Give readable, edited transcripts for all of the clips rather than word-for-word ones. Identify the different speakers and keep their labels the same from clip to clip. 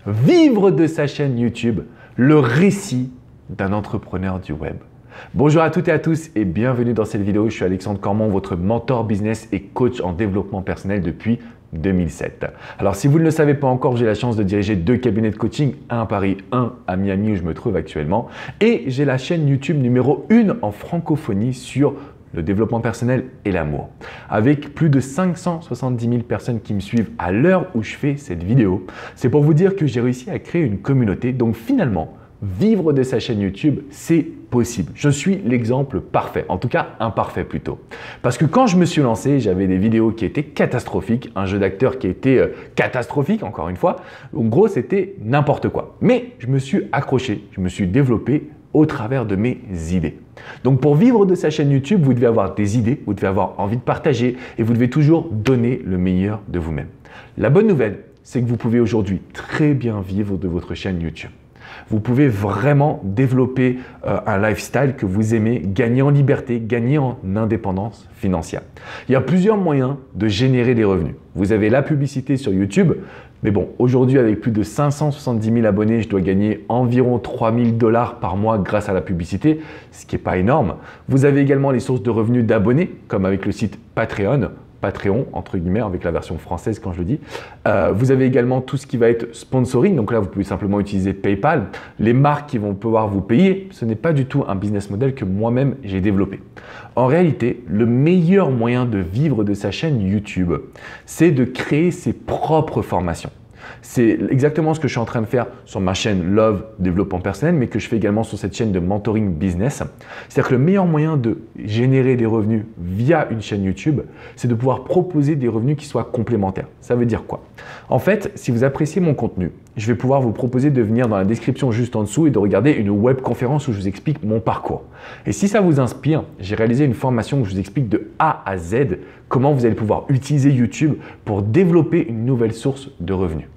Speaker 1: Vivre de sa chaîne YouTube, le récit d'un entrepreneur du web. Bonjour à toutes et à tous et bienvenue dans cette vidéo. Je suis Alexandre Cormon, votre mentor business et coach en développement personnel depuis 2007. Alors si vous ne le savez pas encore, j'ai la chance de diriger 2 cabinets de coaching, un à Paris, un à Miami où je me trouve actuellement. Et j'ai la chaîne YouTube numéro 1 en francophonie sur le développement personnel et l'amour. Avec plus de 570 000 personnes qui me suivent à l'heure où je fais cette vidéo, c'est pour vous dire que j'ai réussi à créer une communauté. Donc finalement, vivre de sa chaîne YouTube, c'est possible. Je suis l'exemple parfait, en tout cas imparfait plutôt. Parce que quand je me suis lancé, j'avais des vidéos qui étaient catastrophiques, un jeu d'acteur qui était catastrophique, encore une fois. En gros, c'était n'importe quoi. Mais je me suis accroché, je me suis développé au travers de mes idées. Donc pour vivre de sa chaîne YouTube, vous devez avoir des idées, vous devez avoir envie de partager et vous devez toujours donner le meilleur de vous-même. La bonne nouvelle, c'est que vous pouvez aujourd'hui très bien vivre de votre chaîne YouTube. Vous pouvez vraiment développer un lifestyle que vous aimez, gagner en liberté, gagner en indépendance financière. Il y a plusieurs moyens de générer des revenus. Vous avez la publicité sur YouTube, mais bon, aujourd'hui avec plus de 570 000 abonnés, je dois gagner environ 3 000 $ par mois grâce à la publicité, ce qui n'est pas énorme. Vous avez également les sources de revenus d'abonnés, comme avec le site Patreon, entre guillemets, avec la version française quand je le dis. Vous avez également tout ce qui va être sponsoring. Donc là, vous pouvez simplement utiliser PayPal. Les marques qui vont pouvoir vous payer, ce n'est pas du tout un business model que moi-même j'ai développé. En réalité, le meilleur moyen de vivre de sa chaîne YouTube, c'est de créer ses propres formations. C'est exactement ce que je suis en train de faire sur ma chaîne Love Développement Personnel, mais que je fais également sur cette chaîne de mentoring business. C'est-à-dire que le meilleur moyen de générer des revenus via une chaîne YouTube, c'est de pouvoir proposer des revenus qui soient complémentaires. Ça veut dire quoi? En fait, si vous appréciez mon contenu, je vais pouvoir vous proposer de venir dans la description juste en dessous et de regarder une webconférence où je vous explique mon parcours. Et si ça vous inspire, j'ai réalisé une formation où je vous explique de A à Z comment vous allez pouvoir utiliser YouTube pour développer une nouvelle source de revenus.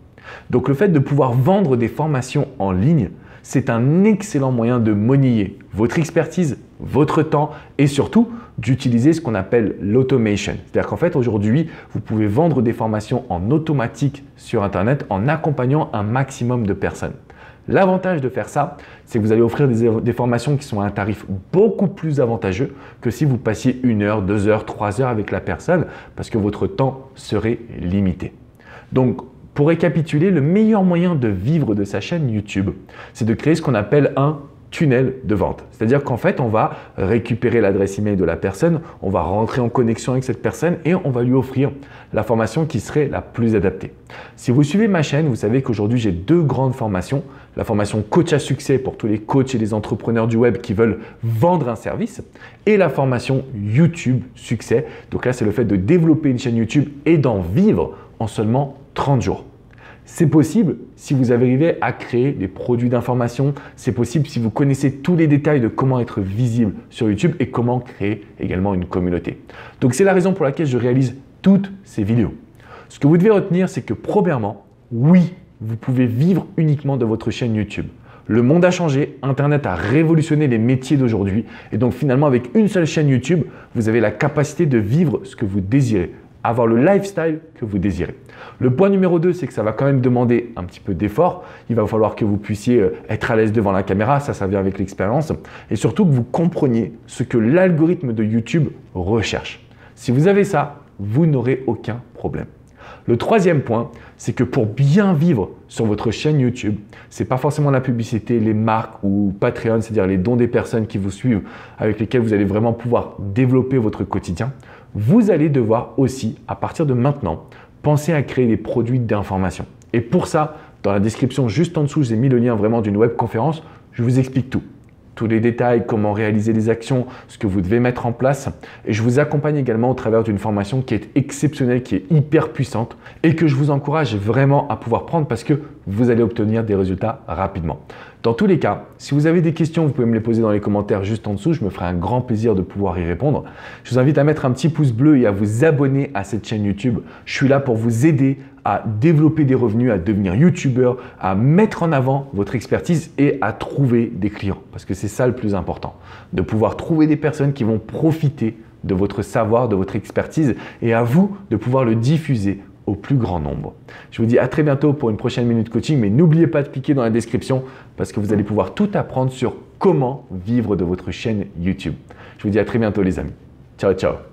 Speaker 1: Donc le fait de pouvoir vendre des formations en ligne, c'est un excellent moyen de monnayer votre expertise, votre temps et surtout d'utiliser ce qu'on appelle l'automation. C'est-à-dire qu'en fait aujourd'hui, vous pouvez vendre des formations en automatique sur Internet en accompagnant un maximum de personnes. L'avantage de faire ça, c'est que vous allez offrir des formations qui sont à un tarif beaucoup plus avantageux que si vous passiez 1 heure, 2 heures, 3 heures avec la personne parce que votre temps serait limité. Donc, pour récapituler, le meilleur moyen de vivre de sa chaîne YouTube, c'est de créer ce qu'on appelle un tunnel de vente. C'est-à-dire qu'en fait, on va récupérer l'adresse email de la personne, on va rentrer en connexion avec cette personne et on va lui offrir la formation qui serait la plus adaptée. Si vous suivez ma chaîne, vous savez qu'aujourd'hui, j'ai 2 grandes formations. La formation coach à succès pour tous les coachs et les entrepreneurs du web qui veulent vendre un service et la formation YouTube succès. Donc là, c'est le fait de développer une chaîne YouTube et d'en vivre en seulement 30 jours. C'est possible si vous arrivez à créer des produits d'information. C'est possible si vous connaissez tous les détails de comment être visible sur YouTube et comment créer également une communauté. Donc, c'est la raison pour laquelle je réalise toutes ces vidéos. Ce que vous devez retenir, c'est que premièrement, oui, vous pouvez vivre uniquement de votre chaîne YouTube. Le monde a changé, Internet a révolutionné les métiers d'aujourd'hui et donc finalement, avec une seule chaîne YouTube, vous avez la capacité de vivre ce que vous désirez, avoir le lifestyle que vous désirez. Le point numéro 2, c'est que ça va quand même demander un petit peu d'effort. Il va falloir que vous puissiez être à l'aise devant la caméra, ça vient avec l'expérience. Et surtout que vous compreniez ce que l'algorithme de YouTube recherche. Si vous avez ça, vous n'aurez aucun problème. Le 3e point, c'est que pour bien vivre sur votre chaîne YouTube, ce n'est pas forcément la publicité, les marques ou Patreon, c'est-à-dire les dons des personnes qui vous suivent, avec lesquels vous allez vraiment pouvoir développer votre quotidien. Vous allez devoir aussi, à partir de maintenant, penser à créer des produits d'information. Et pour ça, dans la description juste en dessous, je vous ai mis le lien vraiment d'une webconférence. Je vous explique tout. Tous les détails, comment réaliser les actions, ce que vous devez mettre en place. Et je vous accompagne également au travers d'une formation qui est exceptionnelle, qui est hyper puissante et que je vous encourage vraiment à pouvoir prendre parce que vous allez obtenir des résultats rapidement. Dans tous les cas, si vous avez des questions, vous pouvez me les poser dans les commentaires juste en dessous. Je me ferai un grand plaisir de pouvoir y répondre. Je vous invite à mettre un petit pouce bleu et à vous abonner à cette chaîne YouTube. Je suis là pour vous aider à développer des revenus, à devenir youtubeur, à mettre en avant votre expertise et à trouver des clients. Parce que c'est ça le plus important, de pouvoir trouver des personnes qui vont profiter de votre savoir, de votre expertise et à vous de pouvoir le diffuser au plus grand nombre. Je vous dis à très bientôt pour une prochaine minute coaching, mais n'oubliez pas de cliquer dans la description parce que vous allez pouvoir tout apprendre sur comment vivre de votre chaîne YouTube. Je vous dis à très bientôt les amis. Ciao, ciao.